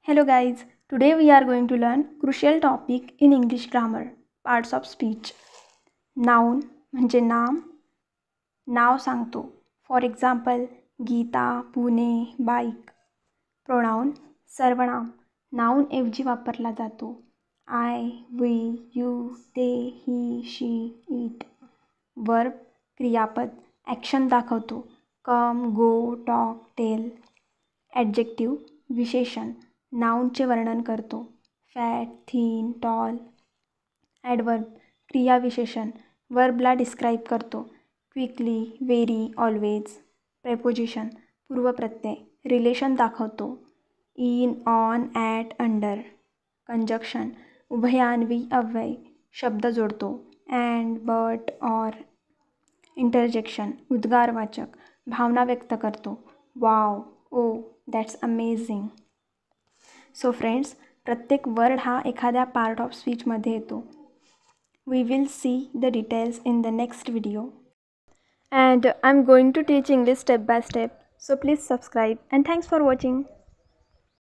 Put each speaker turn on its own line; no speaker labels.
Hello guys, today we are going to learn crucial topic in English grammar, parts of speech. Noun म्हणजे नाव सांगतो. For example, Gita, Pune, bike. Pronoun सर्वनाम noun ऐवजी वापरला जातो. I, we, you, they, he, she, it. Verb क्रियापद action दाखवतो. Come, go, talk, tell. Adjective विशेषण नाउनचे वर्णन करतो. Fat, thin, tall. ॲडवर्ब क्रियाविशेषण वर्बला डिस्क्राईब करतो. Quickly, very, always. प्रेपोजिशन पूर्वप्रत्यय रिलेशन दाखवतो. In, on, at, under. Conjunction उभयान्वी अव्यय शब्द जोडतो. And, but, or. इंटरजेक्शन उद्गारवाचक भावना व्यक्त करतो. Wow, oh, that's amazing. So friends, प्रत्येक वर्ड हा एखाद्या पार्ट ऑफ स्पीचमध्ये येतो. We will see the details in the next video. And I am going to teach English step by step. So please subscribe and thanks for watching.